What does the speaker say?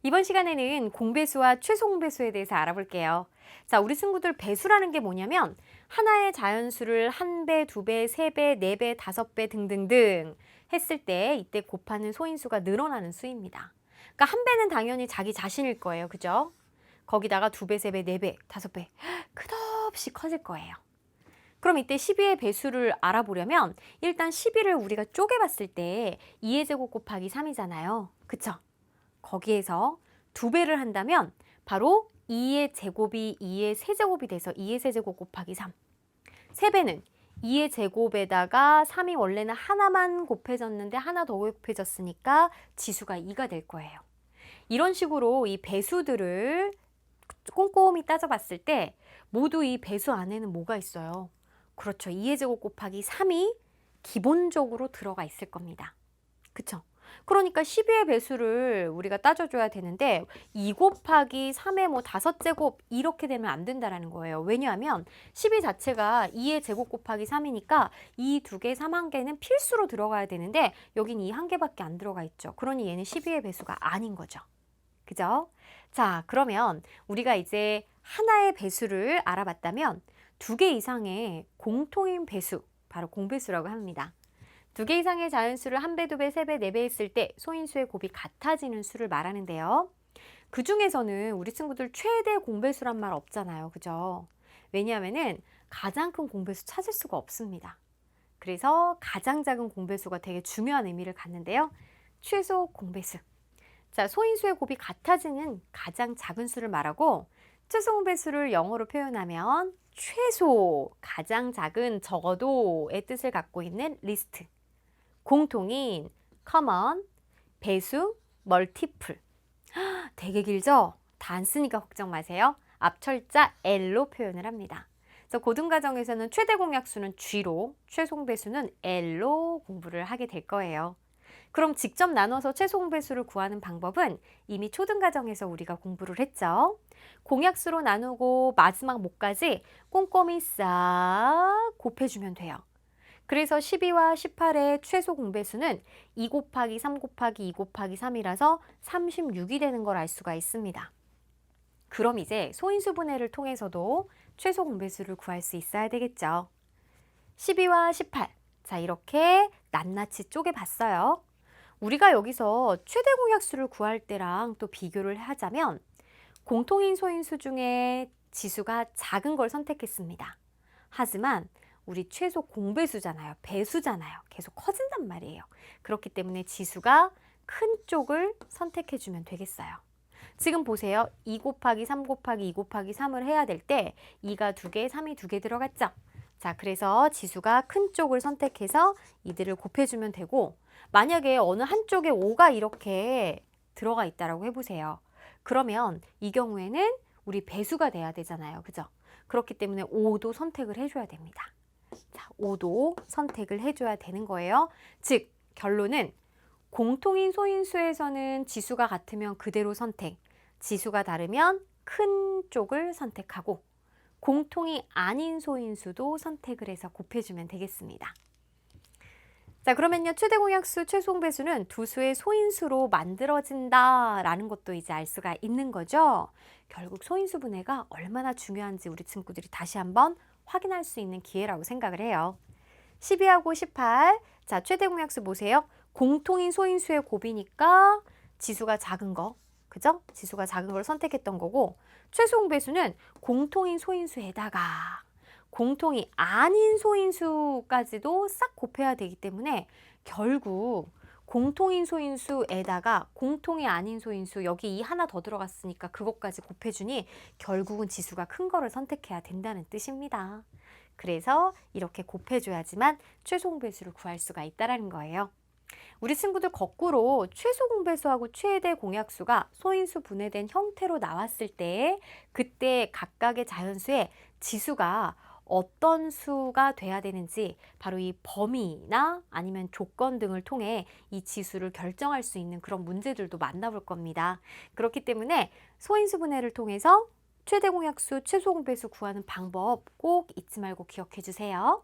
이번 시간에는 공배수와 최소 공배수에 대해서 알아볼게요. 자, 우리 친구들 배수라는 게 뭐냐면 하나의 자연수를 한 배, 두 배, 세 배, 네 배, 다섯 배 등등등 했을 때 이때 곱하는 소인수가 늘어나는 수입니다. 그러니까 한 배는 당연히 자기 자신일 거예요. 그죠? 거기다가 두 배, 세 배, 네 배, 다섯 배 끝없이 커질 거예요. 그럼 이때 12의 배수를 알아보려면 일단 12를 우리가 쪼개봤을 때 2의 제곱 곱하기 3이잖아요. 그쵸? 거기에서 두 배를 한다면 바로 2의 제곱이 2의 세제곱이 돼서 2의 세제곱 곱하기 3. 세 배는 2의 제곱에다가 3이 원래는 하나만 곱해졌는데 하나 더 곱해졌으니까 지수가 2가 될 거예요. 이런 식으로 이 배수들을 꼼꼼히 따져봤을 때 모두 이 배수 안에는 뭐가 있어요? 그렇죠. 2의 제곱 곱하기 3이 기본적으로 들어가 있을 겁니다. 그쵸? 그러니까 12의 배수를 우리가 따져줘야 되는데 2 곱하기 3의 뭐 5제곱 이렇게 되면 안 된다는 거예요. 왜냐하면 12 자체가 2의 제곱 곱하기 3이니까 2 2개, 3 1개는 필수로 들어가야 되는데 여긴 2 1개밖에 안 들어가 있죠. 그러니 얘는 12의 배수가 아닌 거죠. 그죠? 자, 그러면 우리가 이제 하나의 배수를 알아봤다면 2개 이상의 공통인 배수, 바로 공배수라고 합니다. 2개 이상의 자연수를 한 배, 두 배, 세 배, 네 배 했을 때 소인수의 곱이 같아지는 수를 말하는데요. 그 중에서는 우리 친구들 최대 공배수란 말 없잖아요. 그죠? 왜냐하면은 가장 큰 공배수 찾을 수가 없습니다. 그래서 가장 작은 공배수가 되게 중요한 의미를 갖는데요. 최소 공배수. 자, 소인수의 곱이 같아지는 가장 작은 수를 말하고 최소 공배수를 영어로 표현하면 최소, 가장 작은, 적어도의 뜻을 갖고 있는 리스트. 공통인, common, 배수, multiple. 되게 길죠? 다 안 쓰니까 걱정 마세요. 앞 철자 L로 표현을 합니다. 그래서 고등과정에서는 최대 공약수는 G로, 최소 배수는 L로 공부를 하게 될 거예요. 그럼 직접 나눠서 최소 공배수를 구하는 방법은 이미 초등과정에서 우리가 공부를 했죠. 공약수로 나누고 마지막 목까지 꼼꼼히 싹 곱해주면 돼요. 그래서 12와 18의 최소 공배수는 2 곱하기 3 곱하기 2 곱하기 3이라서 36이 되는 걸 알 수가 있습니다. 그럼 이제 소인수 분해를 통해서도 최소 공배수를 구할 수 있어야 되겠죠. 12와 18. 자, 이렇게 낱낱이 쪼개봤어요. 우리가 여기서 최대 공약수를 구할 때랑 또 비교를 하자면 공통인 소인수 중에 지수가 작은 걸 선택했습니다. 하지만 우리 최소 공배수잖아요. 배수잖아요. 계속 커진단 말이에요. 그렇기 때문에 지수가 큰 쪽을 선택해주면 되겠어요. 지금 보세요. 2 곱하기 3 곱하기 2 곱하기 3을 해야 될 때 2가 2개, 3이 2개 들어갔죠. 자, 그래서 지수가 큰 쪽을 선택해서 이들을 곱해주면 되고 만약에 어느 한쪽에 5가 이렇게 들어가 있다라고 해보세요. 그러면 이 경우에는 우리 배수가 돼야 되잖아요. 그죠? 그렇기 때문에 5도 선택을 해줘야 됩니다. 자, 5도 선택을 해줘야 되는 거예요. 즉, 결론은 공통인 소인수에서는 지수가 같으면 그대로 선택, 지수가 다르면 큰 쪽을 선택하고 공통이 아닌 소인수도 선택을 해서 곱해주면 되겠습니다. 자, 그러면요. 최대 공약수, 최소 공배수는 두 수의 소인수로 만들어진다라는 것도 이제 알 수가 있는 거죠. 결국 소인수 분해가 얼마나 중요한지 우리 친구들이 다시 한번 확인할 수 있는 기회라고 생각을 해요. 12하고 18. 자, 최대 공약수 보세요. 공통인 소인수의 곱이니까 지수가 작은 거. 그죠? 지수가 작은 걸 선택했던 거고 최소 공배수는 공통인 소인수에다가 공통이 아닌 소인수까지도 싹 곱해야 되기 때문에 결국 공통인 소인수에다가 공통이 아닌 소인수 여기 이 하나 더 들어갔으니까 그것까지 곱해주니 결국은 지수가 큰 거를 선택해야 된다는 뜻입니다. 그래서 이렇게 곱해줘야지만 최소 공배수를 구할 수가 있다는 거예요. 우리 친구들 거꾸로 최소 공배수하고 최대 공약수가 소인수 분해된 형태로 나왔을 때 그때 각각의 자연수의 지수가 어떤 수가 돼야 되는지 바로 이 범위나 아니면 조건 등을 통해 이 지수를 결정할 수 있는 그런 문제들도 만나볼 겁니다. 그렇기 때문에 소인수 분해를 통해서 최대 공약수, 최소 공배수 구하는 방법 꼭 잊지 말고 기억해 주세요.